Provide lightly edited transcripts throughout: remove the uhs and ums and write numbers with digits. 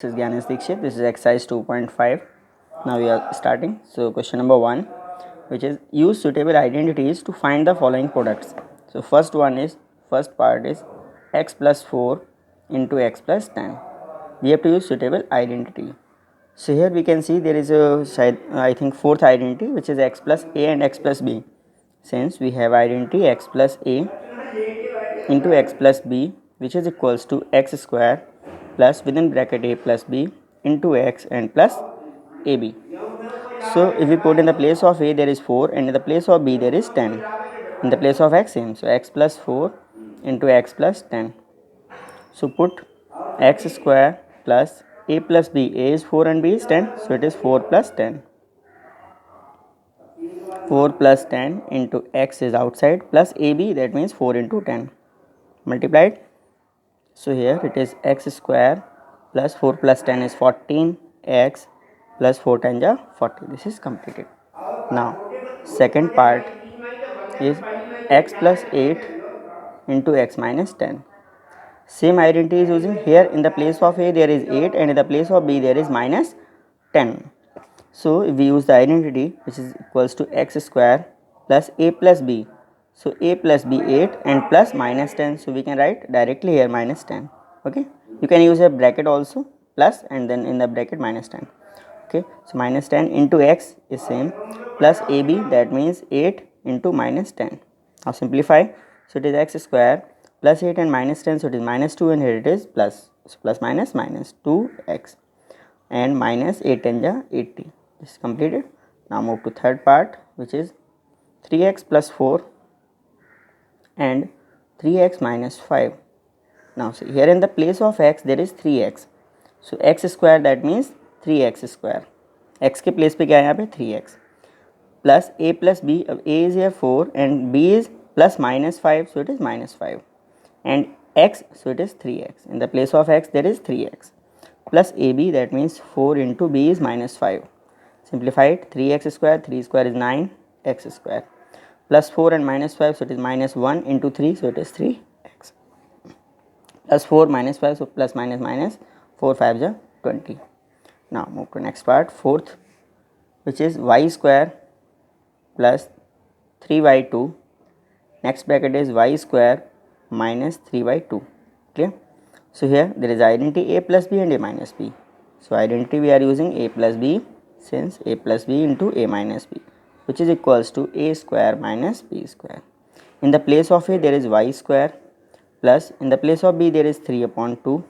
This is Gyanesh Dikshit. This is exercise 2.5. Now we are starting. So question number 1, which is use suitable identities to find the following products. So first part is x plus 4 into x plus 10. We have to use suitable identity. So here we can see there is I think fourth identity, which is x plus a and x plus b. Since we have identity x plus a into x plus b, which is equals to x square plus within bracket a plus b into x and plus ab. So if we put in the place of a there is 4 and in the place of b there is 10. In the place of x same, so x plus 4 into x plus 10. So put x square plus a plus b, a is 4 and b is 10, so it is 4 plus 10. 4 plus 10 into x is outside plus ab, that means 4 into 10 multiplied. So here it is x square plus 4 plus 10 is 14, x plus 4 times are 40. This is completed. Now second part is x plus 8 into x minus 10. Same identity is using. Here in the place of a there is 8 and in the place of b there is minus 10. So if we use the identity which is equals to x square plus a plus b. So a plus b 8 and plus minus 10. So we can write directly here minus 10. Okay. You can use a bracket also, plus and then in the bracket minus 10. Okay. So minus 10 into x is same plus ab, that means 8 into minus 10. Now simplify. So it is x square plus 8 and minus 10. So it is minus 2 and here it is plus. So plus minus minus 2x and minus 8 and 80. This is completed. Now move to third part, which is 3x plus 4 and 3x minus 5. Now see here in the place of x there is 3x. So x square, that means 3x square. x के place पे क्या है यहाँ पे 3x plus a plus b. अब a is here 4 and b is plus minus 5, so it is minus 5 and x, so it is 3x. In the place of x there is 3x plus ab, that means 4 into b is minus 5. Simplify it. 3x square, 3 square is 9 x square plus 4 and minus 5, so it is minus 1 into 3, so it is 3x plus 4 minus 5, so plus minus minus 4 5 is 20. Now move to next part, fourth, which is y square plus 3y2. Next bracket is y square minus 3y2. Clear? So here there is identity a plus b and a minus b. So identity we are using a plus b, since a plus b into a minus b, which is equals to a square minus b square. In the place of a there is y square plus in the place of b there is 3 upon 2.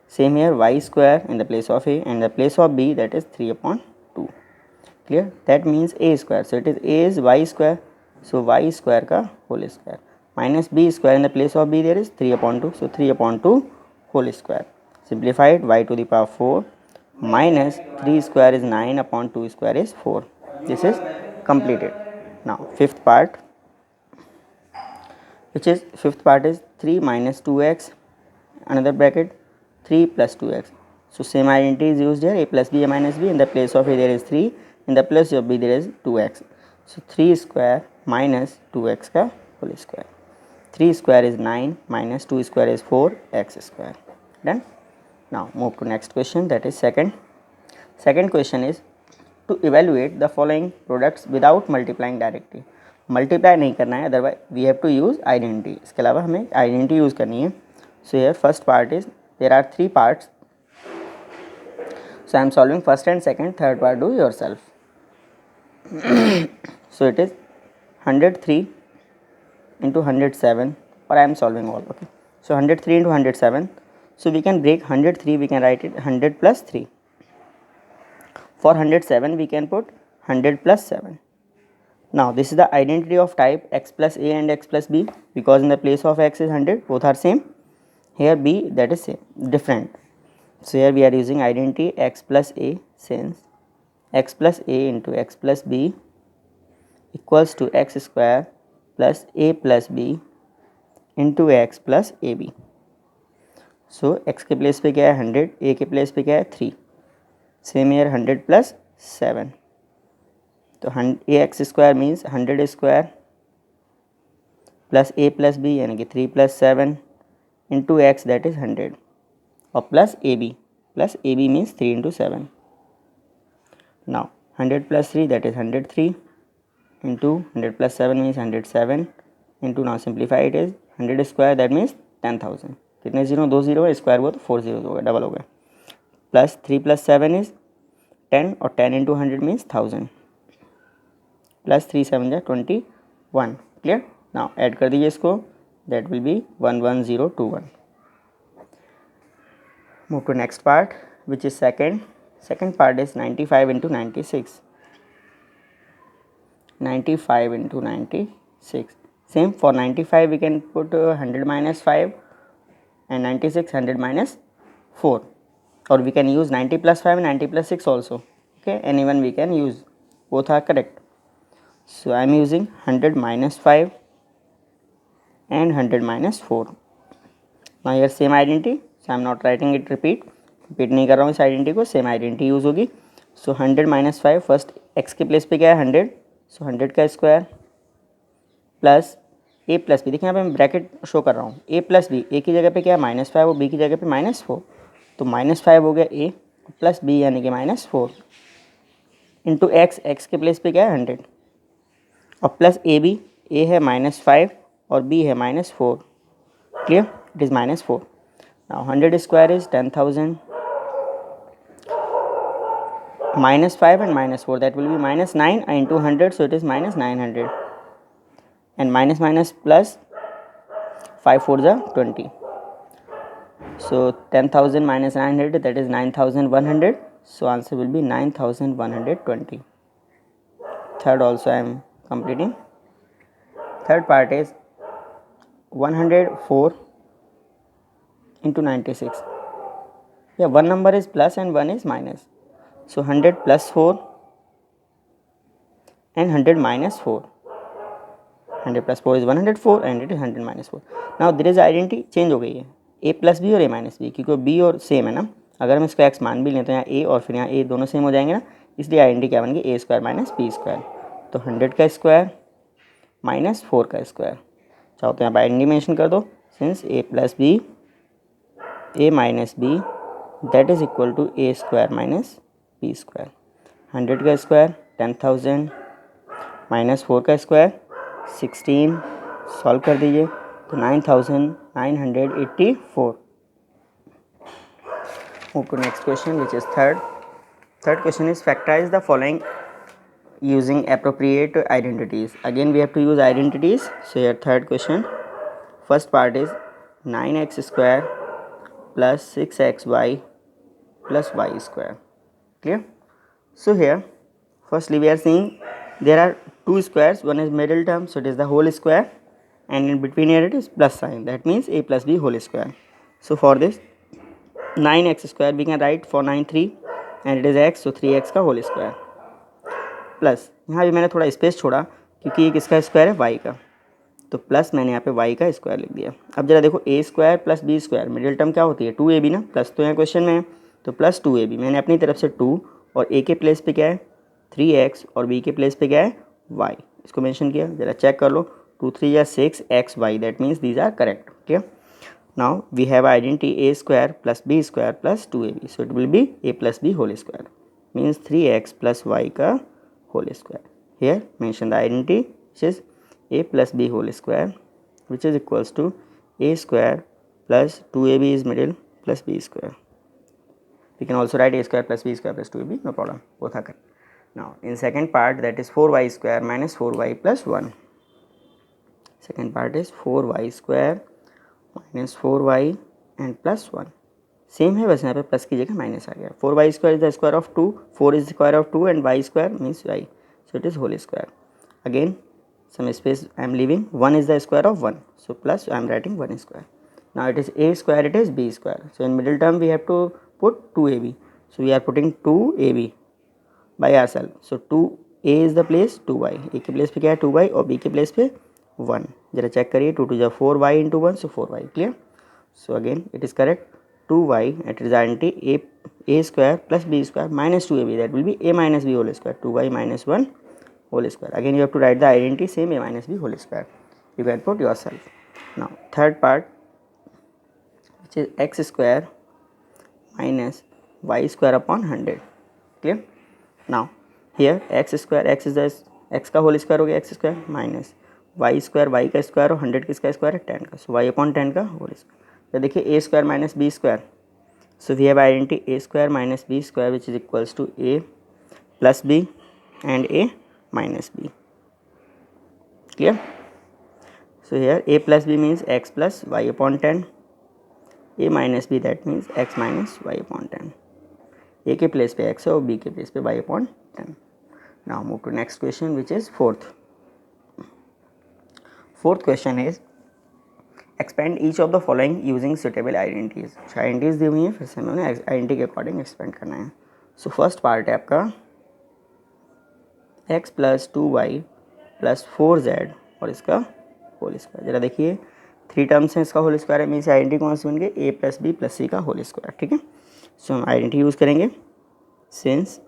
Same here, y square in the place of a and the place of b, that is 3 upon 2. Clear? That means a square. So it is a is y square, so y square ka whole square minus b square. In the place of b there is 3 upon 2, so 3 upon 2 whole square. Simplified, y to the power 4 minus 3 square is 9 upon 2 square is 4. This is completed. Now fifth part, which is 3 minus 2x, another bracket 3 plus 2x. So same identity is used here, a plus b, a minus b. In the place of a there is 3, in the place of b there is 2x. So 3 square minus 2x ka whole square. 3 square is 9 minus 2 square is 4x square. Done. Now move to next question, that is second. Second question is to evaluate the following products without multiplying directly. Multiply नहीं करना है, otherwise we have to use identity. इसके अलावा हमें identity use करनी है. So here first part is there are 3 parts. So I am solving first and second, third part do yourself. So it is 103 into 107, or I am solving all. Okay. So 103 into 107. So we can break 103, we can write it 100 plus 3. For 107 we can put 100 plus 7. Now this is the identity of type x plus a and x plus b, because in the place of x is 100, both are same. Here b, that is same, different. So here we are using identity x plus a, since x plus a into x plus b equals to x square plus a plus b into x plus ab. So x के place पे क्या है 100, a के place पे क्या है 3. Same year 100 plus 7. तो a x square means 100 square plus a plus b यानी कि 3 plus 7 into x, that is 100, और plus a b plus AB means 3 into 7. Now 100 plus 3, that is 103, into 100 plus 7 means 107, into, now simplify it is 100 square, that means 10,000. कितने zero, 2 zero है, square वो तो 4 zero हो गया, double हो गया. Plus 3 plus 7 is 10 और 10 into 100 means 1000, प्लस 3 7 जा 21. क्लियर. नाउ ऐड कर दीजिए इसको, that will be 11021. Move to next part which is second part is 95 into 96. 95 into 96. Same, for 95 we can put 100 minus 5 and 96 100 minus 4, or we can use 90 plus 5 and 90 plus 6 also. Okay, anyone we can use, both are correct. So I am using 100 minus 5 and 100 minus 4. Now here same identity, so I am not writing it repeat नहीं कर रहा हूँ इस identity को, same identity use होगी. So 100 minus 5, first x के place पे क्या है 100, सो 100 का square plus a plus B. देखिए यहाँ पे मैं ब्रैकेट शो कर रहा हूँ, a प्लस बी, a की जगह पे क्या है -5 और b की जगह पे -4, तो -5 हो गया a प्लस b यानी कि -4 इंटू x के प्लेस पे क्या है 100 और प्लस a b, a है -5 और b है -4. Clear, it is -4. Now 100 square is 10,000, -5 and -4, that will be -9 into 100, so it is -900, and minus plus 5 4 are 20, so 10,000 minus 900, that is 9,100, so answer will be 9,120. Third also I am completing. Third part is 104 into 96. Yeah, one number is plus and one is minus. So 100 plus 4 and 100 minus 4. 100 plus 4 is 104 and it is 100 minus 4. Now there is identity change हो गई है, a plus b और a minus b, क्योंकि b और same है ना. अगर हम इसको x मान भी लें तो यहाँ a और फिर यहाँ a दोनों सेम हो जाएंगे ना, इसलिए आइडेंटिटी क्या बन गई a square minus b square. तो 100 का स्क्वायर माइनस 4 का स्क्वायर, चाहो तो यहाँ पर आइडेंटिटी मेंशन कर दो, since a plus b a minus b that is equal to a square minus b square. 100 का स्क्वायर 10,000 माइनस 4 का स्क्वायर 16, सॉल्व कर दीजिए तो 9,984. Move to next question which is third question is factorise the following using appropriate identities. Again we have to use identities. So here third question, first part is 9x square plus 6xy plus y square. Clear? So here firstly we are seeing there are two squares, one is middle term, so it is the whole square, and in between here it is plus sign, that means a plus b whole square. So for this 9x square we can write for 9 3 and it is x, so 3x का whole square plus यहाँ भी मैंने थोड़ा space छोड़ा क्योंकि ये किसका square है y का, तो प्लस मैंने यहाँ पे y का स्क्वायर लिख दिया. अब जरा देखो a square plus b square, middle term क्या होती है 2ab ना, प्लस तो यहाँ क्वेश्चन में है तो प्लस 2ab. मैंने अपनी तरफ से 2 और a के प्लेस पे क्या है 3x और b के प्लेस पे क्या है y, इसको मेंशन किया. जरा चेक कर लो, 2 3 या 6xy, that means these are correct. Clear. Now we have identity a square plus b square plus 2ab, so it will be a plus b whole square means 3x plus y का whole square. Here mention the identity which is a plus b whole square which is equals to a square plus 2ab is middle plus b square. We can also write a square plus b square plus 2ab, no problem, both are correct. Now in second part, that is 4y square minus 4y plus 1. Second part is 4y square minus 4y and plus 1. Same है, बस यहाँ पे plus की जगह minus आ गया. 4y square is the square of 2, 4 is square of 2 and y square means y, so it is whole square. Again some space I am living, 1 is the square of 1, so plus I am writing 1 square. Now it is a square, it is b square, so in middle term we have to put 2ab, so we are putting 2ab by our self. So 2a is the place 2y, a के place पे क्या है 2y और b के place पे 1. जरा check करिए, 2 2 4y into 1, so 4y. Clear. So again it is correct. 2y at its identity a square plus b square minus 2ab, that will be a minus b whole square, 2y minus 1 whole square. Again you have to write the identity same, a minus b whole square, you can put yourself. Now third part which is x square minus y square upon 100. Clear? Now here x square, x is the x का whole square हो गया x square minus y square, y का square और 100 किसका square है 10 का, सो y upon 10 का whole square. तो देखिए a square minus b square, so we have identity a square minus b square which is equals to a plus b and a minus b. Clear? So here a plus b means x plus y upon 10, a minus b that means x minus y upon 10. a के place पे x है और b के place पे y upon 10. Now move to next question which is fourth. Fourth question is expand each of the following using suitable identities. Identities दी हुई हैं, फिर से हमें उन्हें आइडेंटिटी के अकॉर्डिंग एक्सपेंड करना है. सो फर्स्ट पार्ट है आपका x plus 2y plus 4z और इसका होल स्क्वायर. जरा देखिए 3 टर्म्स हैं, इसका होल स्क्वायर है, मीन्स आइडेंटिटी कौन सी बन गई, a plus B plus c का होल स्क्वायर. ठीक है, सो हम आइडेंटिटी यूज़ करेंगे since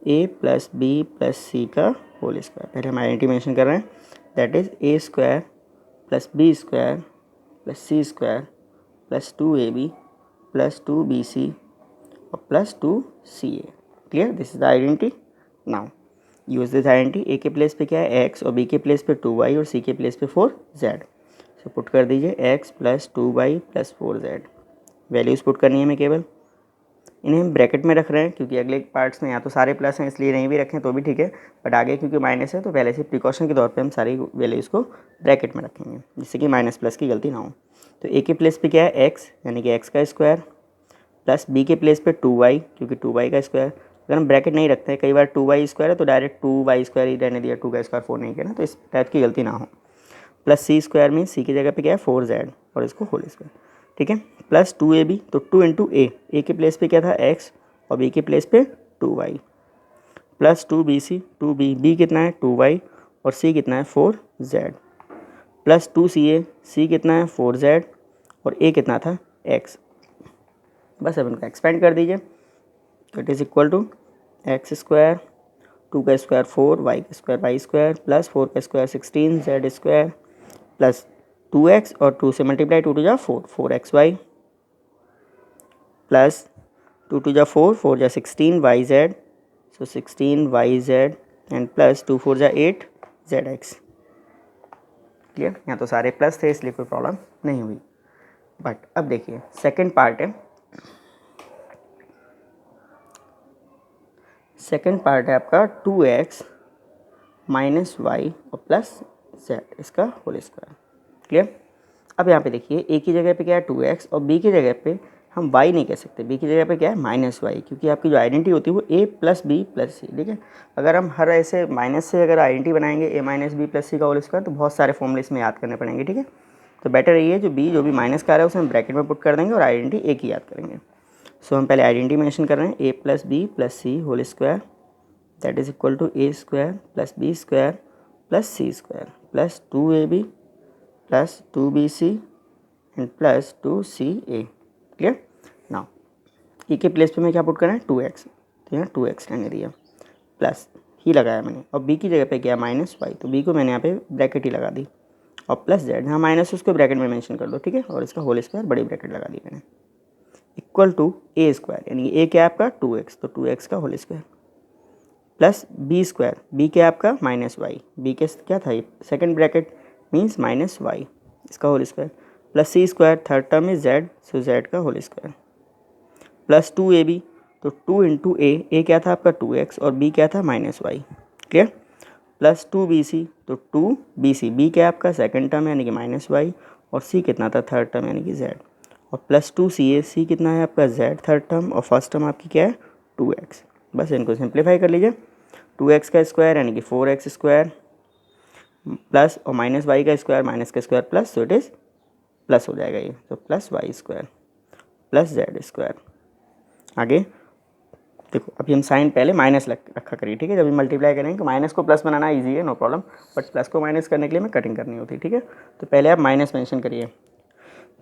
a plus B plus c का होल स्क्वायर. पहले हम आइडेंटिटी मेंशन कर रहे हैं, that is a square plus B square plus C square plus 2ab plus 2bc और plus 2ca. Clear, this is the identity. Now use this identity. a के place पे क्या है x और b के प्लेस पे 2y और c के प्लेस पे 4z. सो पुट कर दीजिए x plus 2y plus 4z. Values put करनी है हमें केवल. इन्हें हम ब्रैकेट में रख रहे हैं क्योंकि अगले पार्ट्स में यहाँ तो सारे प्लस हैं, इसलिए नहीं भी रखें तो भी ठीक है, बट आगे क्योंकि माइनस है तो पहले से प्रिकॉशन के तौर पे हम सारी वैल्यूज़ को ब्रैकेट में रखेंगे जिससे कि माइनस प्लस की गलती ना हो. तो a के प्लेस पे क्या है x यानी कि x का स्क्वायर प्लस b के प्लेस पे 2y क्योंकि 2y का स्क्वायर. अगर हम ब्रैकेट नहीं रखते हैं, कई बार 2y स्क्वायर है तो डायरेक्ट 2y स्क्वायर ही रहने दिया, 2 का स्क्वायर 4 नहीं किया ना, तो इस टाइप की गलती ना हो. प्लस c स्क्वायर में c की जगह पे क्या है 4z और इसको होल स्क्वायर. ठीक है, प्लस 2ab तो 2 इंटू a के प्लेस पे क्या था x और b के प्लेस पे 2y plus 2bc 2b, b कितना है 2y और c कितना है 4z प्लस 2ca, c कितना है 4z और a कितना था x. बस अब इनको एक्सपेंड कर दीजिए. तो it is equal to X square 2 का स्क्वायर 4 y का स्क्वायर y स्क्वायर प्लस 4 का square 16 z square plus 2x और 2 से मल्टीप्लाई 2 टू जा 4 4xy प्लस 2 टू जा 4 4 जा 16 yz, so 16 yz and plus 2 4 जा 8 zx. क्लियर, यहाँ तो सारे प्लस थे इसलिए कोई प्रॉब्लम नहीं हुई. बट अब देखिए सेकंड पार्ट है. सेकंड पार्ट है आपका 2x माइनस वाई और प्लस z इसका होल स्क्वायर. क्लियर. अब यहाँ पे देखिए a की जगह पे क्या है 2x और b की जगह पे हम y नहीं कह सकते, b की जगह पे क्या है माइनस वाई, क्योंकि आपकी जो आइडेंटिटी होती है वो a प्लस बी प्लस सी. ठीक है, अगर हम हर ऐसे माइनस से अगर आइडेंटिटी बनाएंगे a minus B plus c का होल स्क्वायर तो बहुत सारे फॉर्मूले इसमें याद करने पड़ेंगे. ठीक है, तो बेटर यही है जो भी माइनस का आ रहा है उसे हम ब्रैकेट में पुट कर देंगे और आइडेंटिटी a की याद करेंगे. सो हम पहले आइडेंटिटी मेंशन कर रहे हैं a plus B plus C whole square that is equal to a square plus B square plus C square plus 2ab plus 2bc and plus 2ca. Clear. Now e के place पे मैं क्या put कर रहा है 2x, तो यहाँ 2x रहने दिया प्लस ही लगाया मैंने और b की जगह पे क्या माइनस वाई, तो b को मैंने यहाँ पे ब्रैकेट ही लगा दी और प्लस z, यहाँ माइनस उसको ब्रैकेट में मेंशन कर दो. ठीक है, और इसका होल स्क्वायर बड़ी ब्रैकेट लगा दी मैंने इक्वल टू a स्क्वायर यानी कि a क्या है आपका 2x, तो 2x का whole square plus b square, b क्या है आपका माइनस वाई, b के क्या था ये second bracket means minus y इसका whole square plus c square third term is z, so z का होल स्क्वायर प्लस 2ab, तो 2 इंटू a क्या था आपका 2x और b क्या था minus Y. Clear. Plus 2bc, तो 2bc, b क्या है आपका सेकंड टर्म यानी कि माइनस वाई और c कितना था थर्ड टर्म यानी कि z और प्लस 2ca, c कितना है आपका z थर्ड टर्म और फर्स्ट टर्म आपकी क्या है 2x. बस इनको सिंप्लीफाई कर लीजिए. 2x का स्क्वायर यानी कि 4x स्क्वायर प्लस और माइनस वाई का स्क्वायर माइनस का square plus, so it is plus हो जाएगा ये, तो plus Y square plus z square. आगे देखो अभी हम साइन पहले माइनस रखा करिए. ठीक है, जब हम मल्टीप्लाई करेंगे तो माइनस को प्लस बनाना इजी है, नो प्रॉब्लम, बट प्लस को माइनस करने के लिए हमें कटिंग करनी होती है. ठीक है, तो पहले आप माइनस मेंशन करिए.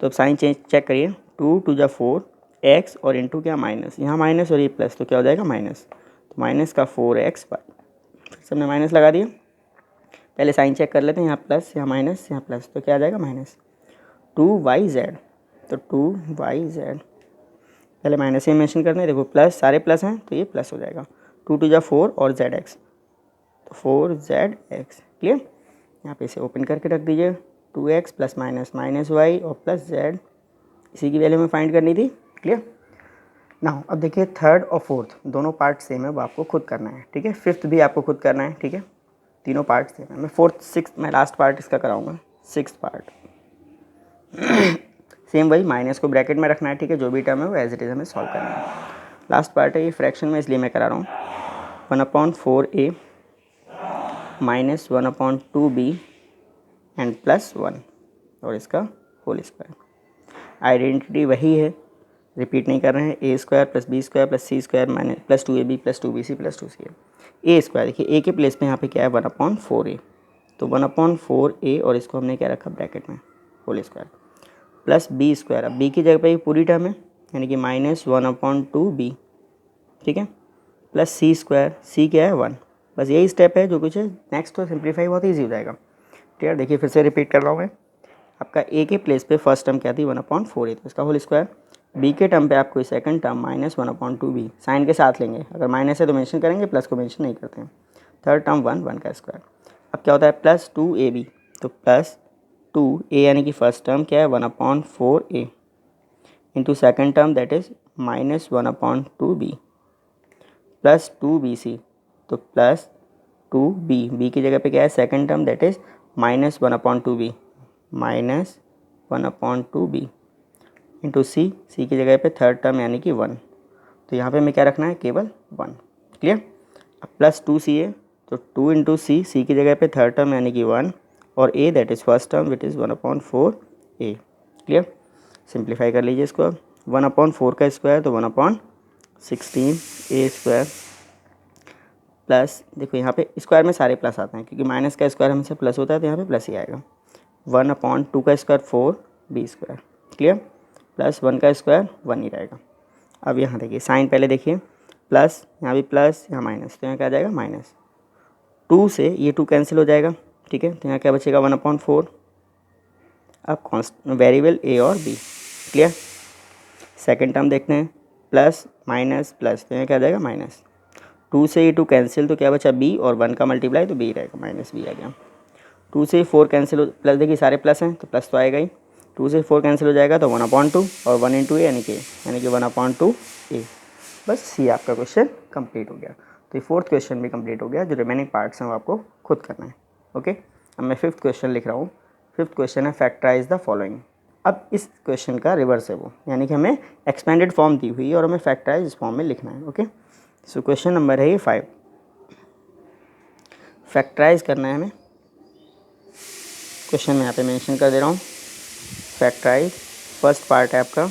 तो अब साइन चेक करिए 2 टू जा 4 x और इंटू क्या माइनस, यहाँ माइनस और ये प्लस, तो क्या हो जाएगा माइनस, तो माइनस का 4x फिर से हमने माइनस लगा दिया. पहले साइन चेक कर लेते हैं, यहाँ प्लस यहाँ माइनस यहाँ प्लस, तो क्या आ जाएगा माइनस 2yz, तो 2yz पहले माइनस से मेंशन करना है, देखो प्लस सारे प्लस हैं तो ये प्लस हो जाएगा, 2 टू जा 4 और ZX, तो 4ZX। क्लियर, यहाँ पे इसे ओपन करके रख दीजिए, 2x plus minus minus Y और प्लस z, इसी की वैल्यू में फाइंड करनी थी। क्लियर। नाउ अब देखिए थर्ड और फोर्थ दोनों पार्ट सेम है, वो आपको खुद करना है। ठीक है, फिफ्थ भी आपको खुद करना है। ठीक है, तीनों पार्ट सेम है। मैं फोर्थ सिक्स मैं लास्ट पार्ट इसका कराऊंगा, सिक्स पार्ट सेम वही, माइनस को ब्रैकेट में रखना है। ठीक है, जो भी टर्म है वो एज इट इज़ हमें सॉल्व करना है। लास्ट पार्ट है ये फ्रैक्शन में, इसलिए मैं करा रहा हूँ 1/4a minus 1/2b and plus 1 और इसका होल स्क्वायर। आइडेंटिटी वही है, रिपीट नहीं कर रहे हैं। A square plus B square plus C square minus plus 2ab plus 2bc plus 2ca। A square देखिए, ए के प्लेस पे यहाँ पे क्या है 1/4a, तो 1/4a और इसको हमने क्या रखा ब्रैकेट में whole square plus B square. अब बी की जगह पे पूरी टर्म है यानी कि माइनस 1/2b। ठीक है, प्लस सी स्क्वायर, सी क्या है 1। बस यही स्टेप है जो कुछ है, नेक्स्ट तो सिंप्लीफाई बहुत ईजी हो जाएगा। ठीक है, देखिए फिर से रिपीट कर रहा हूँ मैं। आपका ए के प्लेस पे फर्स्ट टर्म क्या थी 1/4a, तो इसका होल स्क्वायर। बी के टर्म पे आपको second term minus 1/2b, sign के साथ लेंगे, अगर माइनस है तो मेंशन करेंगे, प्लस को मेंशन नहीं करते हैं। थर्ड टर्म 1 का स्क्वायर। अब क्या होता है प्लस 2ab, तो प्लस 2a यानी कि फर्स्ट टर्म क्या है 1/4a into second term that is minus 1/2b plus 2bc, तो प्लस 2b, बी की जगह पे क्या है second term that is minus 1/2b minus 1/2b into c, c की जगह पे थर्ड टर्म यानी कि 1, तो यहाँ पे हमें क्या रखना है केवल 1। क्लियर। अब प्लस 2c है तो 2 इंटू सी, सी की जगह पे थर्ड टर्म यानी कि 1 और a that is first term with is 1/4a। Clear, simplify कर लीजिए इसको। 1/4 का स्क्वायर तो 1/16a स्क्वायर प्लस, देखो यहाँ पे स्क्वायर में सारे प्लस आते हैं क्योंकि माइनस का स्क्वायर हमेशा प्लस होता है, तो यहाँ पे प्लस ही आएगा। 1/2 का square 4b square. Clear, plus 1 का स्क्वायर 1 ही रहेगा। अब यहाँ देखिए साइन पहले देखिए, प्लस यहाँ भी प्लस, यहाँ माइनस, तो यहाँ क्या आ जाएगा माइनस 2 से ये 2 कैंसिल हो जाएगा। ठीक है, तो यहाँ क्या बचेगा 1/4। अब कॉन्स्ट वेरिएबल a और b। क्लियर, सेकेंड टर्म देखते हैं, प्लस माइनस प्लस, तो यहाँ क्या आ जाएगा माइनस 2 से ये 2 कैंसिल, तो क्या बचा b और 1 का मल्टीप्लाई तो b रहेगा, माइनस b आ गया। 2 से 4 कैंसिल हो, प्लस देखिए सारे प्लस हैं तो प्लस तो आएगा ही। 2 से 4 कैंसिल हो जाएगा तो 1/2 और 1 इंटू ए यानी कि 1/2a। बस ये आपका क्वेश्चन कंप्लीट हो गया। तो ये फोर्थ क्वेश्चन भी कंप्लीट हो गया, जो रिमेनिंग पार्ट्स हैं वो आपको खुद करना है। ओके, अब मैं फिफ्थ क्वेश्चन लिख रहा हूँ। फिफ्थ क्वेश्चन है फैक्टराइज द फॉलोइंग। अब इस क्वेश्चन का रिवर्स है वो, यानी कि हमें एक्सपेंडेड फॉर्म दी हुई है और हमें फैक्टराइज इस फॉर्म में लिखना है। ओके, सो क्वेश्चन नंबर है ये 5, फैक्टराइज करना है हमें। क्वेश्चन में यहाँ पे मेंशन कर दे रहा हूँ फैक्टराइज। फर्स्ट पार्ट है आपका,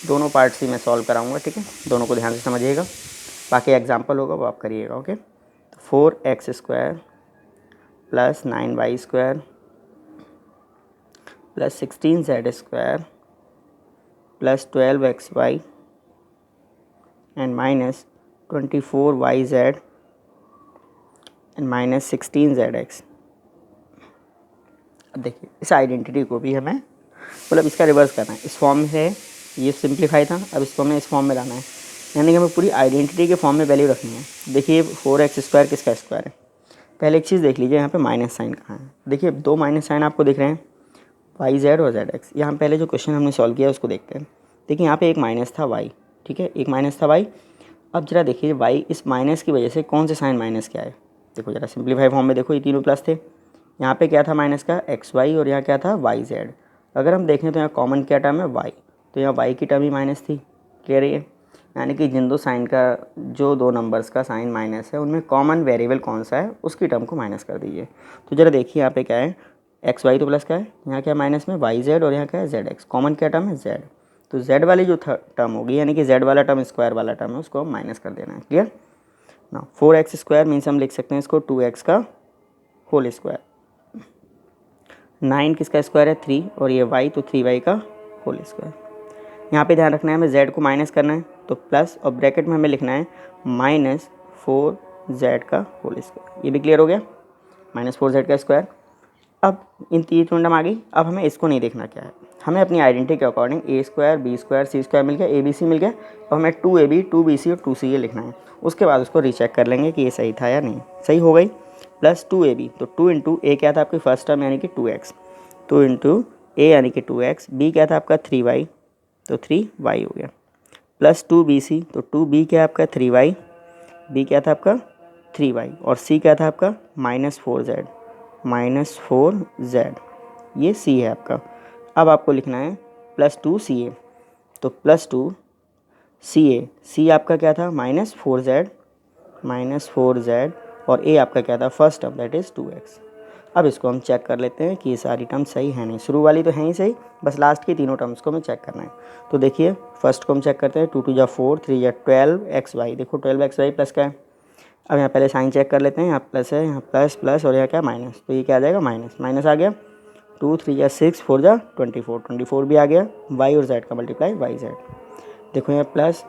दोनों पार्ट्स ही मैं सॉल्व कराऊंगा। ठीक है, दोनों को ध्यान से समझिएगा, बाकी एग्जांपल होगा वो आप करिएगा। ओके, तो 4x square plus 9y square plus 16z square plus 12xy and minus 24yz and minus 16zx। अब देखिए इस आइडेंटिटी को भी हमें मतलब इसका रिवर्स करना है। इस फॉर्म से ये सिंप्लीफाई था, अब इसको हमें इस फॉर्म में लाना है, यानी कि हमें पूरी आइडेंटिटी के फॉर्म में वैल्यू रखनी है। देखिए 4x स्क्वायर किसका स्क्वायर है, पहले एक चीज़ देख लीजिए यहाँ पे माइनस साइन कहाँ है। देखिए 2 माइनस साइन आपको दिख रहे हैं, yz और zx। यहाँ पहले जो क्वेश्चन हमने सॉल्व किया उसको देखते हैं। देखिए यहाँ पे एक माइनस था y, ठीक है, एक माइनस था y। अब जरा देखिए y इस माइनस की वजह से कौन से साइन माइनस क्या है, देखो जरा सिंप्लीफाई फॉर्म में देखो, ये तीनों प्लस थे। यहाँ पे क्या था माइनस का xy और यहाँ क्या था yz। अगर हम देखें तो यहाँ कॉमन क्या टर्म है y, तो यहाँ y की टर्म ही माइनस थी। क्लियर है ये, यानी कि जिन दो साइन का, जो दो नंबर्स का साइन माइनस है उनमें कॉमन वेरिएबल कौन सा है उसकी टर्म को माइनस कर दीजिए। तो जरा देखिए यहाँ पे क्या है, एक्स वाई तो प्लस का है, यहाँ क्या माइनस में वाई जेड और यहाँ क्या है जेड एक्स। कॉमन क्या टर्म है जेड, तो जेड वाली जो टर्म होगी यानी कि जेड वाला टर्म स्क्वायर वाला टर्म है उसको माइनस कर देना है। क्लियर ना, 4x स्क्वायर मीन्स हम लिख सकते हैं इसको 2x का होल स्क्वायर। 9 किसका स्क्वायर है 3 और ये y तो 3y का होल स्क्वायर। यहाँ पे ध्यान रखना है हमें z को माइनस करना है तो प्लस और ब्रैकेट में हमें लिखना है -4z का होल स्क्वायर। ये भी क्लियर हो गया, -4z का स्क्वायर। अब इन तीन टर्म आ गई। अब हमें इसको नहीं देखना क्या है, हमें अपनी आइडेंटिटी के अकॉर्डिंग ए स्क्वायर बी स्क्वायर सी स्क्वायर मिल गया, ए बी सी मिल गया। और हमें 2ab 2bc और 2ca लिखना है। उसके बाद उसको रीचेक कर लेंगे कि ये सही था या नहीं। सही हो गई। प्लस 2ab, तो 2 इंटू ए क्या था आपकी फर्स्ट टर्म यानी कि 2x, 2 इंटू ए यानी कि 2x, बी क्या था आपका 3y, तो 3y हो गया। प्लस 2bc, तो 2b क्या है आपका 3y, b क्या था आपका 3y, और c क्या था आपका -4z, -4z, ये c है आपका। अब आपको लिखना है प्लस 2ca, तो प्लस 2ca, c आपका क्या था -4z, -4z, और a आपका क्या था first term that is 2x। अब इसको हम चेक कर लेते हैं कि ये सारी टर्म सही है नहीं, शुरू वाली तो है ही सही, बस लास्ट की तीनों टर्म्स को हमें चेक करना है। तो देखिए फर्स्ट को हम चेक करते हैं, 2 2 जा 4, 3 जा 12xy, देखो 12xy प्लस का है। अब यहाँ पहले साइन चेक कर लेते हैं, यहाँ प्लस है, यहाँ प्लस प्लस और यहाँ क्या माइनस, तो ये क्या आ जाएगा माइनस, माइनस आ गया। 2 3 जा 6, 4 जा 24, 24 भी आ गया। y और z का मल्टीप्लाई वाई जेड, देखो यहाँ प्लस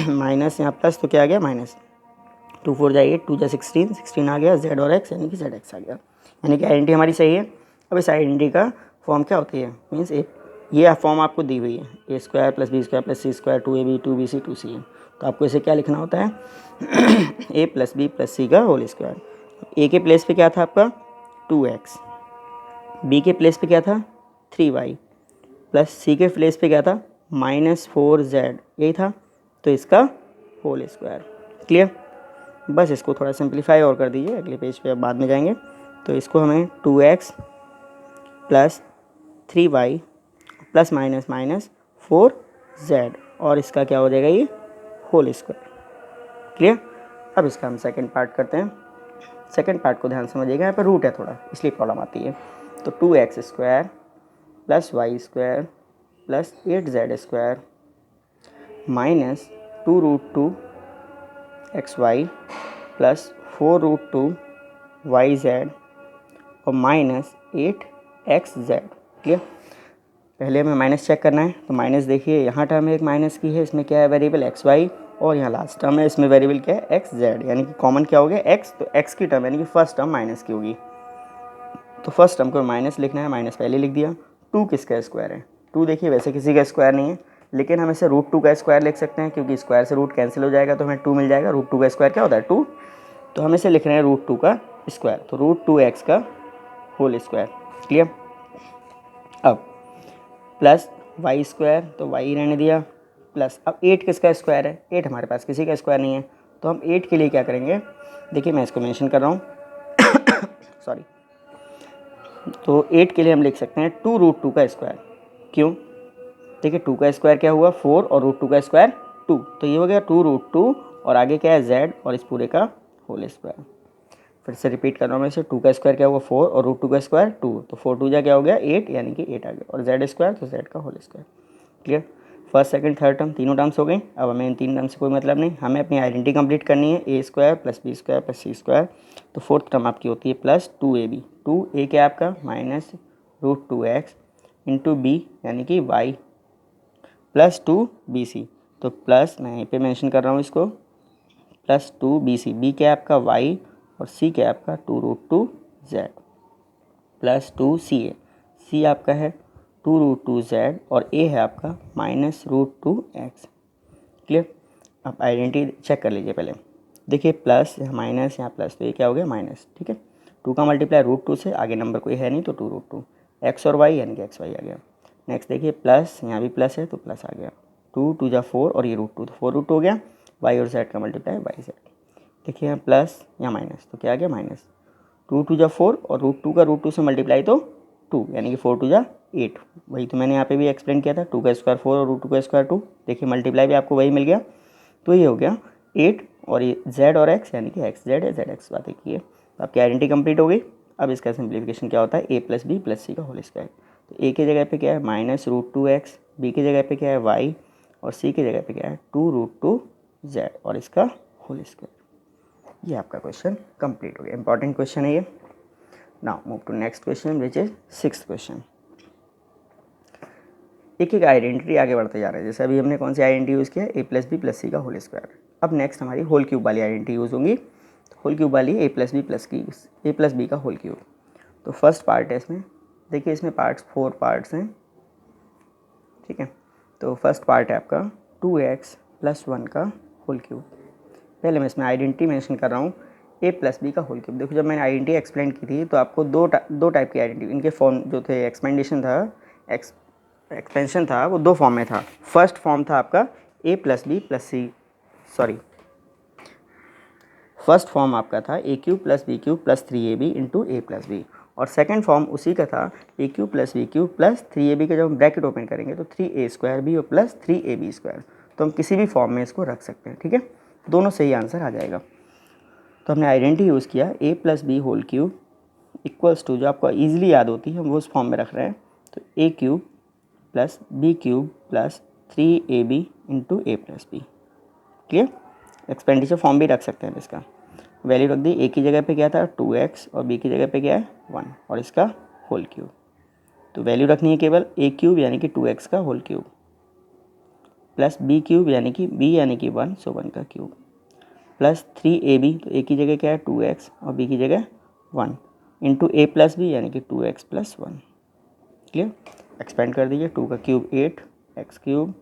माइनस, यहाँ प्लस, तो क्या आ गया माइनस। 2 4 जा 8, 2 जा 16, 16 आ गया। z और x यानी कि zx आ गया, यानी कि आइडेंटिटी हमारी सही है। अब इस आइडेंटिटी का फॉर्म क्या होती है, मीन्स ये फॉर्म आपको दी हुई है, a square plus B square plus C square 2ab 2bc 2ca। तो आपको इसे क्या लिखना होता है A plus B plus c का होल स्क्वायर। ए के प्लेस पे क्या था आपका 2x, बी के प्लेस पे क्या था 3y, प्लस सी के प्लेस पे क्या था -4z, यही था, तो इसका होल स्क्वायर। क्लियर। बस इसको थोड़ा सिंप्लीफाई और कर दीजिए, अगले पेज पे अब बाद में जाएंगे। तो इसको हमें 2x plus 3y plus minus minus 4z, और इसका क्या हो जाएगा ये होल स्क्वायर। क्लियर। अब इसका हम सेकंड पार्ट करते हैं। सेकंड पार्ट को ध्यान से समझिएगा, यहाँ पर रूट है थोड़ा इसलिए प्रॉब्लम आती है। तो 2x square plus Y square plus 8z square minus 2√2 xy plus 4√2 yz और माइनस 8xz। क्लियर। पहले हमें माइनस चेक करना है, तो माइनस देखिए यहाँ टर्म एक माइनस की है, इसमें क्या है वेरिएबल xy, और यहाँ लास्ट टर्म है इसमें वेरिएबल क्या है xz, यानी कि कॉमन क्या हो गया x, तो x की टर्म यानी कि फर्स्ट टर्म माइनस की होगी। तो फर्स्ट टर्म को माइनस लिखना है, माइनस पहले लिख दिया। 2 किसका स्क्वायर है, 2 देखिए वैसे किसी का स्क्वायर नहीं है, लेकिन हम इसे √2 का स्क्वायर लिख सकते हैं, क्योंकि स्क्वायर से रूट कैंसिल हो जाएगा तो हमें 2 मिल जाएगा। √2 का स्क्वायर क्या होता है 2, तो हम इसे लिख रहे हैं √2 का स्क्वायर, तो √2x का होल स्क्वायर। क्लियर। अब प्लस वाई स्क्वायर, तो वाई रहने दिया, प्लस अब 8 किसका स्क्वायर है, 8 हमारे पास किसी का स्क्वायर नहीं है, तो हम 8 के लिए क्या करेंगे, देखिए मैं इसको मेंशन कर रहा हूँ सॉरी। तो 8 के लिए हम लिख सकते हैं 2√2 का स्क्वायर। क्यों, देखिए 2 का स्क्वायर क्या हुआ 4 और √2 का स्क्वायर 2, तो ये हो गया 2√2 और आगे क्या है z और इस पूरे का होल स्क्वायर। फिर से रिपीट कर रहा हूँ मैं इसे, 2 का स्क्वायर क्या हुआ 4 और √2 का स्क्वायर 2, तो 4 2 जा क्या हो गया 8, यानी कि 8 आ गया, और z स्क्वायर तो z का whole square. Clear. First second third term तीनों टर्म्स हो गई। अब हमें इन तीन टर्म से कोई मतलब नहीं, हमें अपनी आइडेंटिटी कंप्लीट करनी है, a square plus B square plus C square. तो फोर्थ टर्म आपकी होती है प्लस 2ab, 2a क्या आपका माइनस √2x इंटू बी यानी कि y प्लस 2bc, तो प्लस मैं यहीं पे मेंशन कर रहा हूँ इसको, प्लस 2bc, बी क्या है आपका y और c क्या है आपका 2√2z प्लस 2ca, c आपका है 2√2z और a है आपका -√2x। क्लियर। अब आइडेंटिटी चेक कर लीजिए पहले, देखिए प्लस यहाँ माइनस यहाँ प्लस, तो ये क्या हो गया माइनस। ठीक है, 2 का मल्टीप्लाई √2 से, आगे नंबर कोई है नहीं तो 2√2, x और y यानी कि xy आ गया। नेक्स्ट देखिए प्लस, यहाँ भी प्लस है तो प्लस आ गया, 2 2 जा 4 और ये √2, तो 4√2 हो गया, y और z का मल्टीप्लाई yz। देखिए यहाँ प्लस यहाँ माइनस, तो क्या आ गया माइनस, 2 2 जा 4 और √2 का √2 से मल्टीप्लाई तो 2, यानी कि 4 2 जा 8, वही तो मैंने यहाँ पे भी एक्सप्लेन किया था, 2 का स्क्वायर 4 और √2 का स्क्वायर 2, देखिए मल्टीप्लाई भी आपको वही मिल गया। तो ये हो गया 8 और ये z और x यानी कि xz है zx, बात एक ही है। तो आपकी आइडेंटिटी कंप्लीट हो गई। अब इसका सिंप्लीफिकेशन क्या होता है, a plus B plus c का होल स्क्वायर। तो a की जगह पे क्या है -√2x, b की जगह पे क्या है y और c की जगह पे क्या है 2√2z और इसका होल स्क्वायर। ये आपका क्वेश्चन कंप्लीट हो गया, इंपॉर्टेंट क्वेश्चन है ये। Now move to next question which is 6th question. एक एक आइडेंटिटी आगे बढ़ते जा रहे हैं, जैसे अभी हमने कौन सी आइडेंटिटी यूज़ किया a plus B plus c का होल स्क्वायर। अब नेक्स्ट हमारी होल क्यूब वाली आइडेंटिटी यूज़ होंगी। तो होल क्यूब वाली a प्लस बी का होल क्यूब। तो फर्स्ट पार्ट है इसमें, देखिए इसमें पार्ट्स 4 पार्ट्स हैं, ठीक है। तो फर्स्ट पार्ट है आपका 2x प्लस 1 का होल क्यूब। पहले मैं इसमें आइडेंटिटी मेंशन कर रहा हूँ a प्लस बी का होल क्यूब। देखो जब मैंने आइडेंटिटी एक्सप्लेन की थी तो आपको दो टाइप की आइडेंटिटी, इनके फॉर्म जो थे, एक्सपेंडेशन था, एक्सपेंशन था, वो 2 फॉर्म में था। फर्स्ट फॉर्म था आपका a plus B plus c, sorry, first form आपका था a cube plus B cube plus 3ab into a plus b, और सेकेंड फॉर्म उसी का था a cube plus B cube plus 3ab का जब हम ब्रैकेट ओपन करेंगे तो 3a स्क्वायर बी और प्लस 3ab स्क्वायर। तो हम किसी भी फॉर्म में इसको रख सकते हैं, ठीक है, दोनों सही आंसर आ जाएगा। तो हमने आइडेंटिटी यूज़ किया a plus B whole cube equals to, जो आपको ईजिली याद होती है हम वो उस फॉर्म में रख रहे हैं, तो a cube plus B cube plus 3ab into a plus b. Clear? Expenditure form भी रख सकते हैं इसका। वैल्यू रख दी, ए की जगह पे क्या था 2x और बी की जगह पे क्या है 1 और इसका होल क्यूब। तो वैल्यू रखनी है केवल ए क्यूब यानी कि 2x का whole cube plus B cube यानी कि b यानी कि 1, सो 1 का क्यूब प्लस 3ab, तो ए की जगह क्या है 2x और बी की जगह 1 इंटू ए प्लस बी यानी कि 2x प्लस 1। क्लियर? एक्सपेंड कर दीजिए, 2 का क्यूब 8 x क्यूब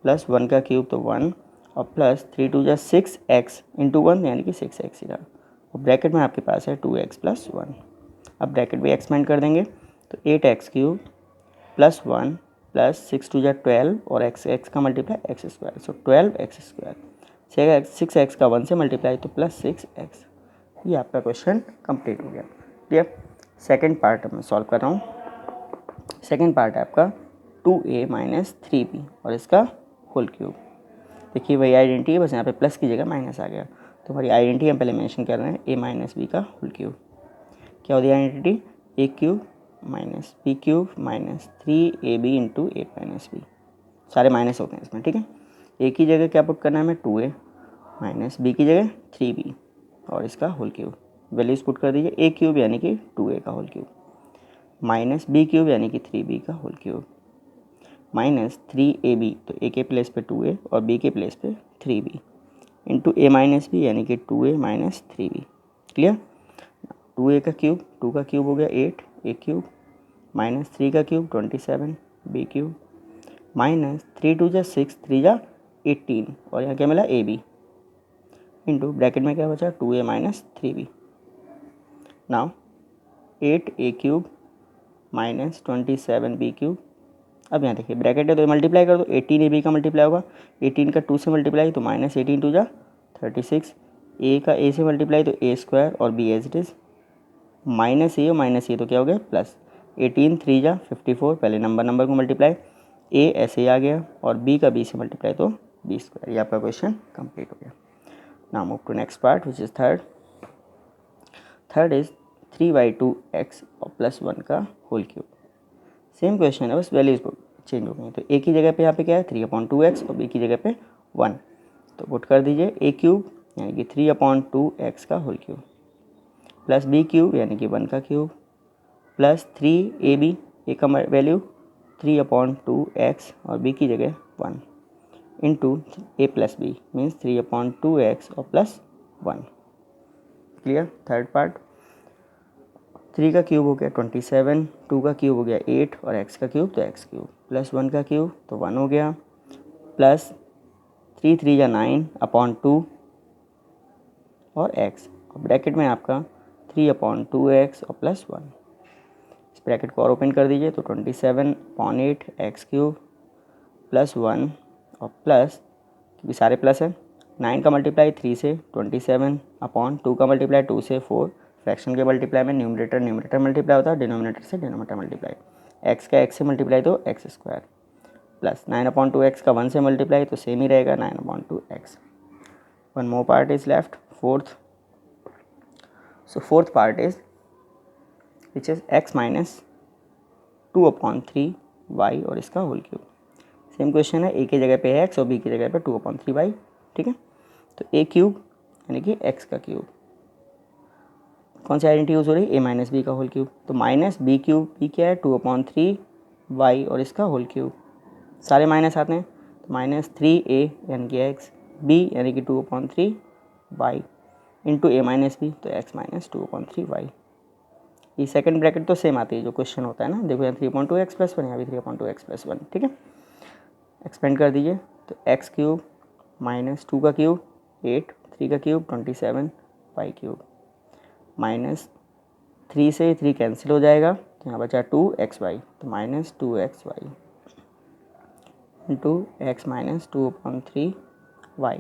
प्लस 1 का क्यूब तो 1 और प्लस 3 2 जा 6x इंटू 1 यानी कि 6x ही रहा, और ब्रैकेट में आपके पास है 2x प्लस 1। अब ब्रैकेट भी एक्सपेंड कर देंगे तो 8x क्यूब प्लस 1 प्लस 6 2 जा 12 और x का मल्टीप्लाई x स्क्वायर, सो 12x स्क्वायर, 6x का 1 से मल्टीप्लाई तो प्लस 6x। ये आपका क्वेश्चन कंप्लीट हो गया। क्लियर? सेकेंड पार्ट मैं सॉल्व कर रहा हूँ। सेकेंड पार्ट है आपका 2a माइनस 3b और इसका होल क्यूब। देखिए वही आइडेंटिटी है, बस यहाँ पे प्लस की जगह माइनस आ गया। तो हमारी आइडेंटिटी हम पहले मेंशन कर रहे हैं a माइनस बी का होल क्यूब। क्या होती है identity? A cube minus B cube minus 3ab into a minus b, सारे माइनस होते हैं इसमें, ठीक है। ए की जगह क्या पुट करना है हमें 2a माइनस बी की जगह 3b और इसका होल क्यूब। वैल्यूज पुट कर दीजिए, ए क्यूब यानी कि 2a का whole cube minus B cube यानी कि 3b का होल क्यूब माइनस 3ab, तो ए के प्लेस पे 2a और बी के प्लेस पे 3b into a minus B यानी कि 2a minus 3b। Clear? 2a का क्यूब, 2 का क्यूब हो गया 8 ए क्यूब माइनस 3 का क्यूब 27 बी क्यूब माइनस 3 2 जा 6 3 जा 18 और यहाँ क्या मिला ए बी इंटू ब्रैकेट में क्या बचा 2a माइनस 3b। नाउ 8 ए क्यूब माइनस 27 बी क्यूब। अब यहाँ देखिए ब्रैकेट है तो मल्टीप्लाई कर दो, 18 ए बी का मल्टीप्लाई होगा, 18 का 2 से मल्टीप्लाई तो माइनस 18 2 जा 36, ए का ए से मल्टीप्लाई तो ए स्क्वायर और b as it is minus a और माइनस ए तो क्या हो गया प्लस 18 3 जा 54, पहले नंबर को मल्टीप्लाई, ए ऐसे ही आ गया और बी का बी से मल्टीप्लाई तो बी स्क्वायर। ये आपका क्वेश्चन कंप्लीट हो गया। Now move to next part which is third is 3/2x और प्लस 1 का होल क्यूब। सेम क्वेश्चन है, बस वैल्यूज चेंज हो गई। तो ए की जगह पे यहाँ पे क्या है 3/2x और बी की जगह पे 1, तो पुट कर दीजिए ए क्यूब यानी कि 3/2x का whole cube plus B cube यानी कि 1 का क्यूब प्लस 3ab, ए का वैल्यू 3/2x और बी की जगह 1 into a plus B means 3/2x और प्लस 1। क्लियर? थर्ड पार्ट, 3 का क्यूब हो गया 27, 2 का क्यूब हो गया 8 और x का क्यूब तो x क्यूब प्लस 1 का क्यूब तो 1 हो गया प्लस 3 3 या 9/2 और x और ब्रैकेट में आपका 3/2x और प्लस 1। इस ब्रैकेट को और ओपन कर दीजिए तो 27/8 x क्यूब प्लस 1 और प्लस, क्योंकि सारे प्लस है, 9 का मल्टीप्लाई 3 से 27/2 का मल्टीप्लाई 2 से 4, फ्रैक्शन के मल्टीप्लाई में न्यूमरेटर मल्टीप्लाई होता है, डिनोमिनेटर से डिनोमिनेटर मल्टीप्लाई, एक्स का एक्स से मल्टीप्लाई तो एक्स स्क्वायर प्लस 9/2x का 1 से मल्टीप्लाई तो सेम ही रहेगा 9/2x। One more part is left, fourth. So fourth part is which is x minus 2/3y और इसका होल क्यूब। सेम क्वेश्चन है, ए की जगह पे है x और बी की जगह पे 2/3y, ठीक है। तो ए क्यूब यानी कि x का क्यूब, कौन सी आइडेंटिटी यूज़ हो रही है, ए माइनस बी का होल क्यूब, तो माइनस बी क्यूब, बी क्या है 2/3y और इसका होल क्यूब, सारे माइनस आते हैं तो माइनस 3a यानी कि x, b यानी कि 2/3y into a minus B तो x माइनस 2/3y ये सेकंड ब्रैकेट तो सेम आती है जो क्वेश्चन होता है ना, देखो यहाँ 3.2x+1, यहाँ भी 3.2x+1, ठीक है। एक्सपेंड कर दीजिए तो एक्स क्यूब माइनस 2 का क्यूब 8, 3 का क्यूब 27, वाई क्यूब माइनस 3 से 3 कैंसिल हो जाएगा, तो यहाँ बचा 2xy, तो minus 2xy into X minus 2/3y।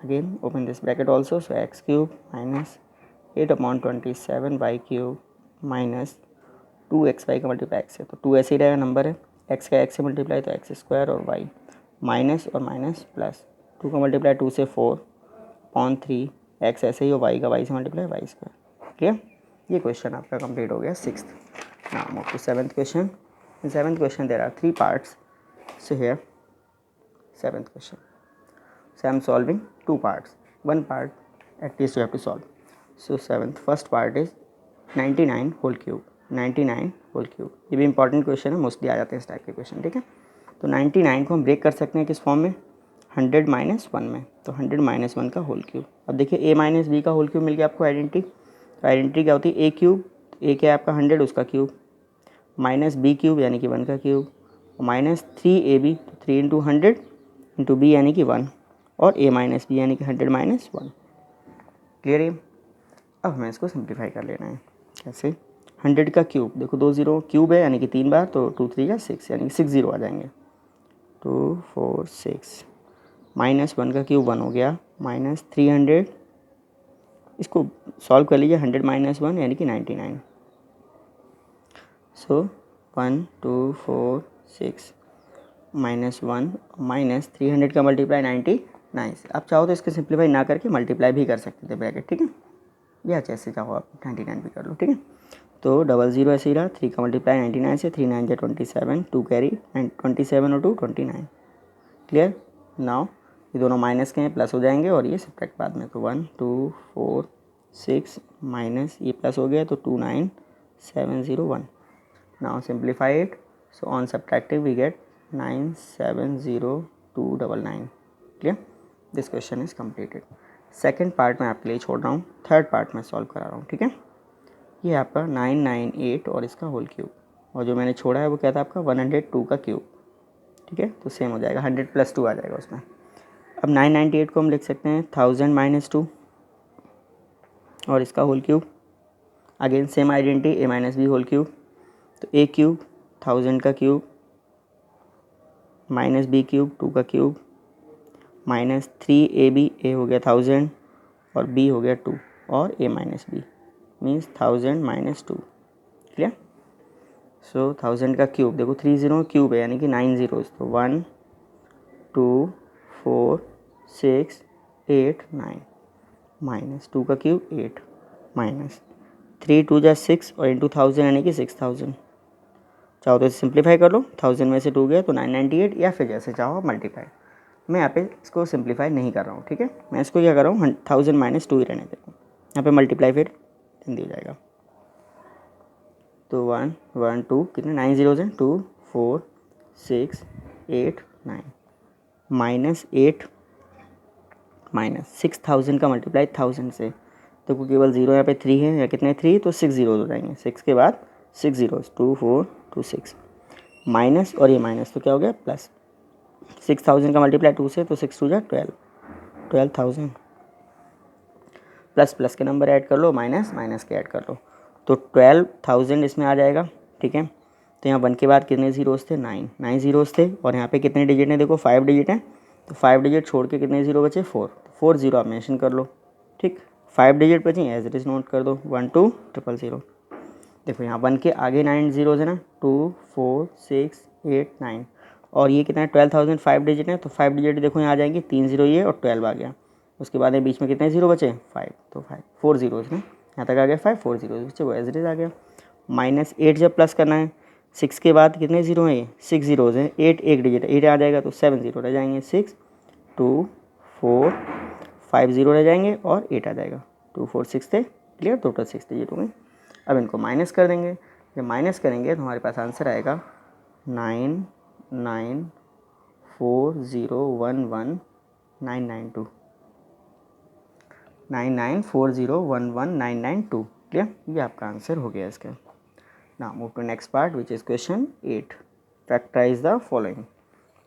Again open this bracket also, so X cube minus 8/27 Y cube minus 2xy का मल्टीप्लाई एक्स है, तो 2 ऐसे ही रहेगा, नंबर है, एक्स का एक्स से मल्टीप्लाई तो एक्स स्क्वायर और वाई माइनस और माइनस प्लस 2 का मल्टीप्लाई 2 से 4/3 एक्स ऐसे ही और वाई का वाई से मल्टीप्लाई वाई स्क्वायर। ठीक है, ये क्वेश्चन आपका कंप्लीट हो गया 6th। Now move to 7th question. इन 7th question there are 3 parts, so here 7th question, so I am solving 2 parts, 1 part at least you have to solve. So 7th first part is 99 whole cube, 99 whole cube, ये भी important question है, mostly आ जाते हैं इस type के question. ठीक है, तो 99 को हम ब्रेक कर सकते हैं किस फॉर्म में, 100 माइनस 1 में, तो 100 माइनस 1 का होल क्यूब। अब देखिए a माइनस बी का होल क्यूब मिल गया आपको आइडेंटिटी, तो आइडेंटिटी क्या होती है, a क्यूब, a क्या है आपका 100 उसका क्यूब, माइनस बी क्यूब यानी कि 1 का क्यूब, माइनस 3ab, तो 3 इंटू 100 इंटू बी यानी कि 1, और a माइनस बी यानी कि 100 माइनस 1। क्लियर है। अब हमें इसको सिंप्लीफाई कर लेना है, कैसे, 100 का क्यूब, देखो 2 0 क्यूब है यानी कि 3 बार, तो 2 3 या 6 यानी कि 6 0 आ जाएंगे, 2 4 6, माइनस 1 का क्यूब 1 हो गया, माइनस 300, इसको सॉल्व कर लीजिए, 100 माइनस 1 यानी कि 99, सो 1 2 4 6 माइनस 1 माइनस 300 का मल्टीप्लाई 99 से, आप चाहो तो इसको सिंप्लीफाई ना करके मल्टीप्लाई भी कर सकते थे ब्रैकेट। ठीक है, या जैसे चाहो आप 99 भी कर लो। ठीक है, तो 00 ऐसे ही रहा, 3 का मल्टीप्लाई 99 से, 3 9 27, 2 कैरी 27 और 2 29। क्लियर। नाउ ये दोनों माइनस के हैं, प्लस हो जाएंगे और ये सब्ट्रैक्ट बाद में, तो 1 2 4 6 माइनस ये प्लस हो गया, तो 2 9 7 0 1। Now simplify it, so on subtractive we get 970299। Clear, this question is completed. Second part मैं आपके लिए छोड़ रहा हूँ, थर्ड पार्ट में सॉल्व करा रहा हूँ। ठीक है, ये आपका 998 और इसका होल क्यूब, और जो मैंने छोड़ा है वो क्या था आपका 102 का क्यूब। ठीक है, तो सेम हो जाएगा, 100 + 2 आ जाएगा उसमें। अब 998 को हम लिख सकते हैं 1000 माइनस 2 और इसका whole cube, again same identity, a minus B whole cube, तो a क्यूब 1000 का क्यूब माइनस बी क्यूब 2 का क्यूब माइनस 3ab, a हो गया 1000 और b हो गया 2 और a minus b means 1000 minus 2। Clear, so 1000 का क्यूब, देखो 3 0 क्यूब है यानी कि 9 zeros, तो 1 2 4 6 8 9 माइनस 2 का क्यूब 8 माइनस 3 2 जा 6 और इंटू 1000 यानी कि 6000। चाहो तो सिंप्लीफाई कर लो, 1000 में से 2 गया तो 998, या फिर जैसे चाहो मल्टीप्लाई। मैं यहाँ पे इसको सिंप्लीफाई नहीं कर रहा हूँ। ठीक है, मैं इसको क्या कर रहा हूँ, 1000 माइनस 2 ही रहने देता हूँ, यहाँ पे मल्टीप्लाई फिर हिंदी हो जाएगा, तो 1 1 2 कितने 9 zeros हैं, 2 4 6 8 9 माइनस 8 माइनस 6000 का मल्टीप्लाई 1000 से, तो केवल 0 यहाँ पे 3 है, या कितने 3, तो 6 zeros हो जाएंगे, 6 के बाद 6 zeros, 2 4 2 6 माइनस, और ये माइनस तो क्या हो गया प्लस, 6000 का मल्टीप्लाई 2 से, तो 6 2 जा 12,000 प्लस प्लस के नंबर ऐड कर लो, माइनस माइनस के ऐड कर लो, तो 12,000 इसमें आ जाएगा। ठीक है, तो यहाँ 1 के बाद कितने जीरोस थे, 9 जीरोस थे, और यहाँ पे कितने डिजिट हैं, देखो 5 डिजिट हैं, तो 5 डिजिट छोड़ के कितने जीरो बचे, 4 जीरो आप मेंशन कर लो। ठीक, 5 डिजिट बचे, एज इट इज़ नोट कर दो, 1 2 0 0। देखो यहाँ 1 के आगे 9 जीरोज है ना, 2 4 6 8 9, और ये कितना है 12,000, 5 डिजिट है, तो 5 डिजिट देखो यहाँ आ जाएंगे, 3 जीरो ये और 12 आ गया, उसके बाद बीच में कितने जीरो बचे 5, तो 4 जीरोज ना, यहाँ तक आ गया 5 4 जीरोज बचे, वो एज इट इज़ आ गया। माइनस 8 जब प्लस करना है, 6 के बाद कितने जीरो हैं, ये 6 जीरोज हैं, 8 एक डिजिट 8 आ जाएगा, तो 7 जीरो रह जाएंगे, 6 2 4 5 जीरो रह जाएंगे और 8 आ जाएगा, 2 4 6 थे। क्लियर, टोटल 6 डिजिट हो गए। अब इनको माइनस कर देंगे, जब माइनस करेंगे तो हमारे पास आंसर आएगा 9940119992। क्लियर, ये आपका आंसर हो गया इसका। Now move to next part which is question 8, factorise the following.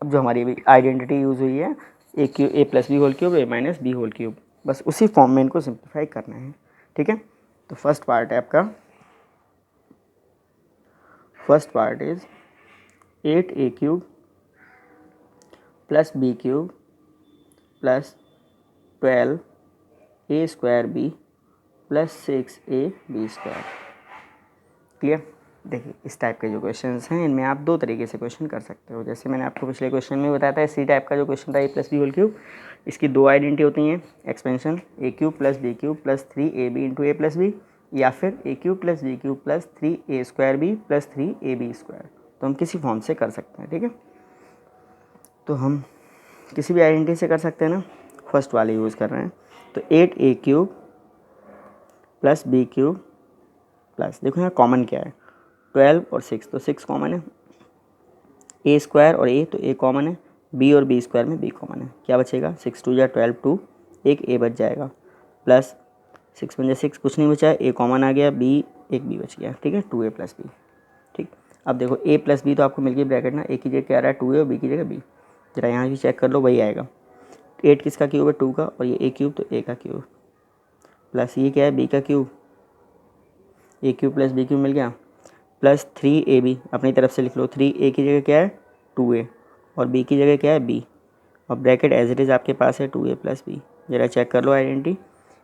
अब जो हमारी आइडेंटिटी यूज़ हुई है A plus B whole cube A minus B whole cube, बस उसी फॉर्म में इनको सिंप्लीफाई करना है, ठीक है। तो फर्स्ट पार्ट है आपका, first part is 8a cube plus B cube plus 12a square B plus 6ab square. Clear. देखिए इस टाइप के जो क्वेश्चंस हैं इनमें आप दो तरीके से क्वेश्चन कर सकते हो। जैसे मैंने आपको पिछले क्वेश्चन में बताया था, इसी टाइप का जो क्वेश्चन था a plus B whole cube, इसकी दो आइडेंटिटी होती हैं, expansion a cube plus B cube plus 3ab into a plus b, या फिर a cube plus B cube plus 3a square B plus 3ab square. तो हम किसी फॉर्म से कर सकते हैं, ठीक है। तो हम किसी भी आइडेंटिटी से कर सकते हैं ना, फर्स्ट वाले यूज़ कर रहे हैं। तो 8a cube plus B cube plus, देखो यहाँ कॉमन क्या है, 12 और 6, तो 6 कॉमन है, ए स्क्वायर और ए, तो ए कॉमन है, बी और बी स्क्वायर में बी कॉमन है, क्या बचेगा 6 2 या 12 2, एक ए बच जाएगा, प्लस 6 बन 6, कुछ नहीं बचा, ए कॉमन आ गया, बी एक बी बच गया, ठीक है, 2a प्लस बी। ठीक, अब देखो ए प्लस बी तो आपको मिल गई ब्रैकेट ना, ए की जगह क्या आ रहा है 2a और बी की जगह बी, जरा यहाँ भी चेक कर लो, वही आएगा। 8 किसका क्यूब है 2 का, और ये ए क्यूब तो ए का क्यूब, प्लस ये क्या है बी का क्यूब, ए क्यूब प्लस बी क्यूब मिल गया, प्लस 3ab अपनी तरफ से लिख लो, 3a की जगह क्या है 2a और b की जगह क्या है b, और ब्रैकेट एज इट इज़ आपके पास है 2a प्लस बी। जरा चेक कर लो identity,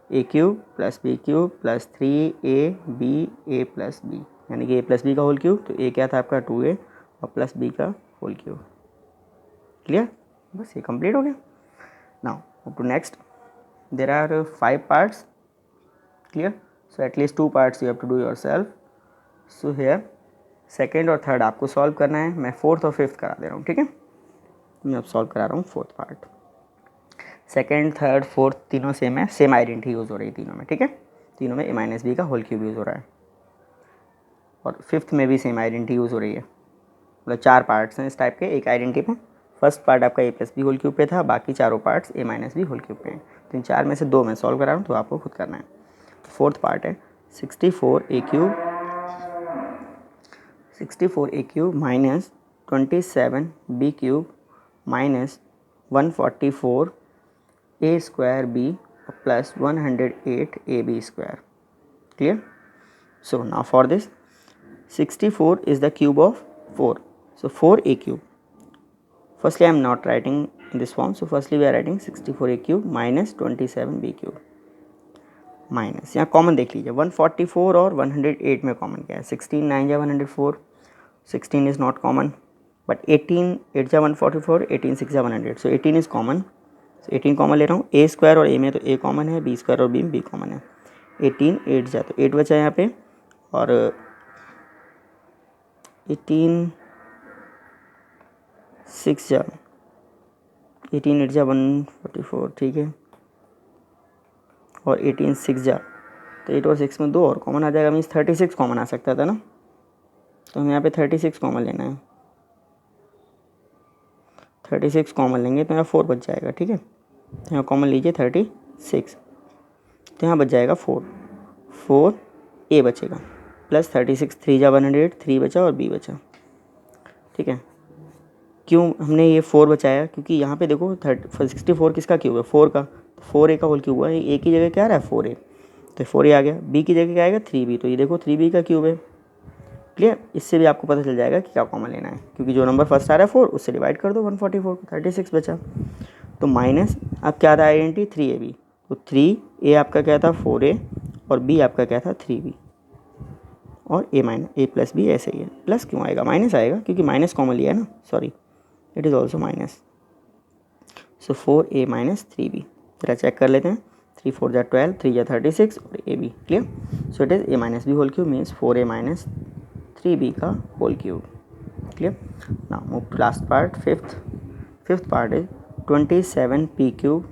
a cube plus B cube plus 3ab a plus b, यानी कि ए प्लस बी का होल क्यूब, तो ए क्या था आपका 2a और प्लस बी का होल क्यूब। क्लियर, बस ये कंप्लीट हो गया। Now to next, there are 5 parts, clear, so at least 2 parts you have to do yourself. So here second और थर्ड आपको सॉल्व करना है, मैं फोर्थ और फिफ्थ करा दे रहा हूँ, ठीक है। मैं अब सॉल्व करा रहा हूँ fourth part. Second third fourth तीनों सेम है, सेम आइडेंटिटी यूज़ हो रही है तीनों में, ठीक है, तीनों में ए माइनस बी का होल क्यूब यूज़ हो रहा है, और फिफ्थ में भी सेम आइडेंटिटी यूज़ हो रही है। मतलब 4 पार्ट्स हैं इस टाइप के एक आइडेंटिटी में। फर्स्ट पार्ट आपका A plus B whole cube पे था, बाकी चारों parts A minus B whole cube पे हैं। तो इन 4 में से 2 मैं सॉल्व करा रहा हूँ, तो आपको खुद करना है। फोर्थ पार्ट है 64a cube minus 27b cube minus 144a square B plus 108ab square. Clear. So now for this 64 is the cube of 4, so 4a cube. Firstly I am not writing in this form, so firstly we are writing 64a cube minus 27b cube minus, यहाँ common देख लीजिए 144 और 108 में common क्या है, 16 9 जा 104, 16 is not common, but 18 8 जा 144, 18 6 जा 100, सो 18 इज़ कॉमन, सो 18 कॉमन ले रहा हूँ। ए स्क्वायर और ए में तो ए कॉमन है, बी स्क्वायर और बी में बी कॉमन है, 18 8 जा तो 8 बचा यहाँ पे, और 18 6 जा 18 8 जा 144, ठीक है, और 18 6 जा तो 8 और 6 में 2 और कॉमन आ जाएगा, मीन्स 36 कॉमन आ सकता था ना, तो हम यहाँ पे 36 कॉमन लेना है, 36 कॉमन लेंगे तो यहाँ 4 बच जाएगा, ठीक है, तो यहाँ कॉमन लीजिए 36, तो यहाँ बच जाएगा 4 ए बचेगा, प्लस 36 3 जा 100, 3 बचा और बी बचा, ठीक है। क्यों हमने ये 4 बचाया, क्योंकि यहाँ पे देखो 64 किसका क्यूब है 4 का, 4a का होल क्यूब हुआ है, ए की जगह क्या आ रहा है 4a, तो 4a आ गया, बी की जगह क्या आएगा 3b, तो ये देखो 3b का क्यूब है। क्लियर, इससे भी आपको पता चल जाएगा कि क्या कॉमन लेना है, क्योंकि जो नंबर फर्स्ट आ रहा है 4 उससे डिवाइड कर दो 144 को, 36 बचा, तो माइनस अब क्या था आइडेंटिटी 3ab, तो 3a आपका क्या था 4a और b आपका क्या था 3b, और a minus a plus B ऐसे ही है, प्लस क्यों आएगा माइनस आएगा, क्योंकि माइनस कॉमन लिया है ना, sorry it is also minus, so 4a minus 3b, जरा चेक कर लेते हैं, 3 4 जा 12, 3 जा 36 और a b। Clear, so it is a minus B whole cube means 4a minus 3b का whole cube. Clear, now move to last part, fifth part is 27p cube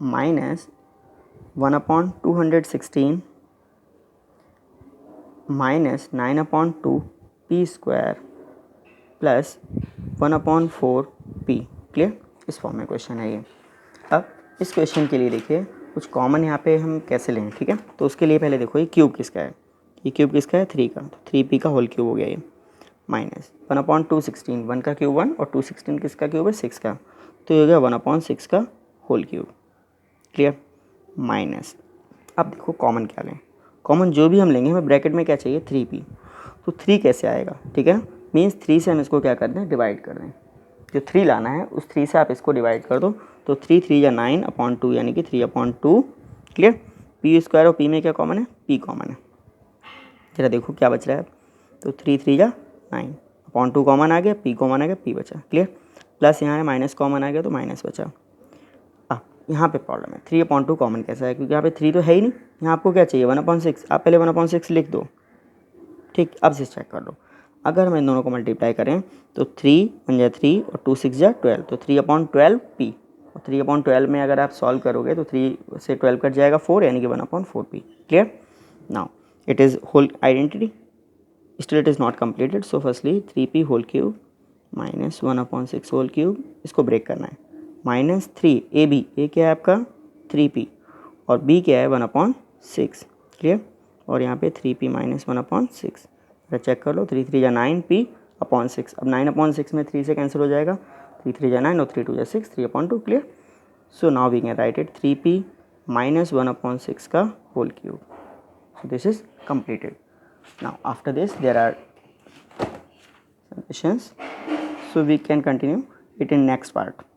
minus 1/216 minus 9/2 p square plus 1/4p। Clear, इस form में question है ये। अब इस question के लिए देखिए कुछ कॉमन यहाँ पे हम कैसे लें, ठीक है। तो उसके लिए पहले देखो ये क्यूब किसका है, ये क्यूब किसका है 3 का, तो 3p का होल क्यूब हो गया ये, माइनस 1/216, 1 का क्यूब 1 और 216 किसका क्यूब है 6 का, तो ये हो गया 1/6 का होल क्यूब, क्लियर। माइनस अब देखो कॉमन क्या लें, कॉमन जो भी हम लेंगे हमें ब्रैकेट में क्या चाहिए 3p, तो 3 कैसे आएगा, ठीक है ना, मीन्स 3 से हम इसको क्या कर दें डिवाइड कर दें, जो 3 लाना है उस 3 से आप इसको डिवाइड कर दो, तो 3 3 या 9/2 यानी कि 3/2, क्लियर। पी स्क्वायर और पी में क्या कॉमन है, पी कॉमन है, जरा देखो क्या बच रहा है, तो 3 3 या 9/2 कॉमन आ गया, पी कॉमन आ गया, पी बचा, क्लियर। प्लस यहाँ है माइनस कॉमन आ गया तो माइनस बचा। अब यहाँ पे प्रॉब्लम है 3/2 कॉमन कैसा है, क्योंकि यहाँ पे 3 तो है ही नहीं, यहाँ आपको क्या चाहिए 1/6, आप पहले 1/6 लिख दो, ठीक। अब से चेक कर लो, अगर हम इन दोनों को मल्टीप्लाई करें तो 3 1 जा 3 और 2 6 जा 12, तो 3/12 p, और 3/12 में अगर आप सॉल्व करोगे तो 3 से 12 कट जाएगा 4, यानी कि 1/4p, clear. Now it is whole identity, still it is not completed, so firstly 3p whole cube minus 1/6 whole cube, इसको ब्रेक करना है, माइनस 3 ए बी, ए क्या है आपका 3p और b क्या है 1/6, क्लियर। और यहाँ पे 3p माइनस 1/6, चेक कर लो 3 3 जा 9p/6, अब 9/6 में 3 से कैंसिल हो जाएगा, 3 3 जा 9 और 3 2 जा 6, 3/2, clear. So now we can write it 3p minus 1/6 का whole cube, so this is completed. Now after this there are some questions, so we can continue it in next part.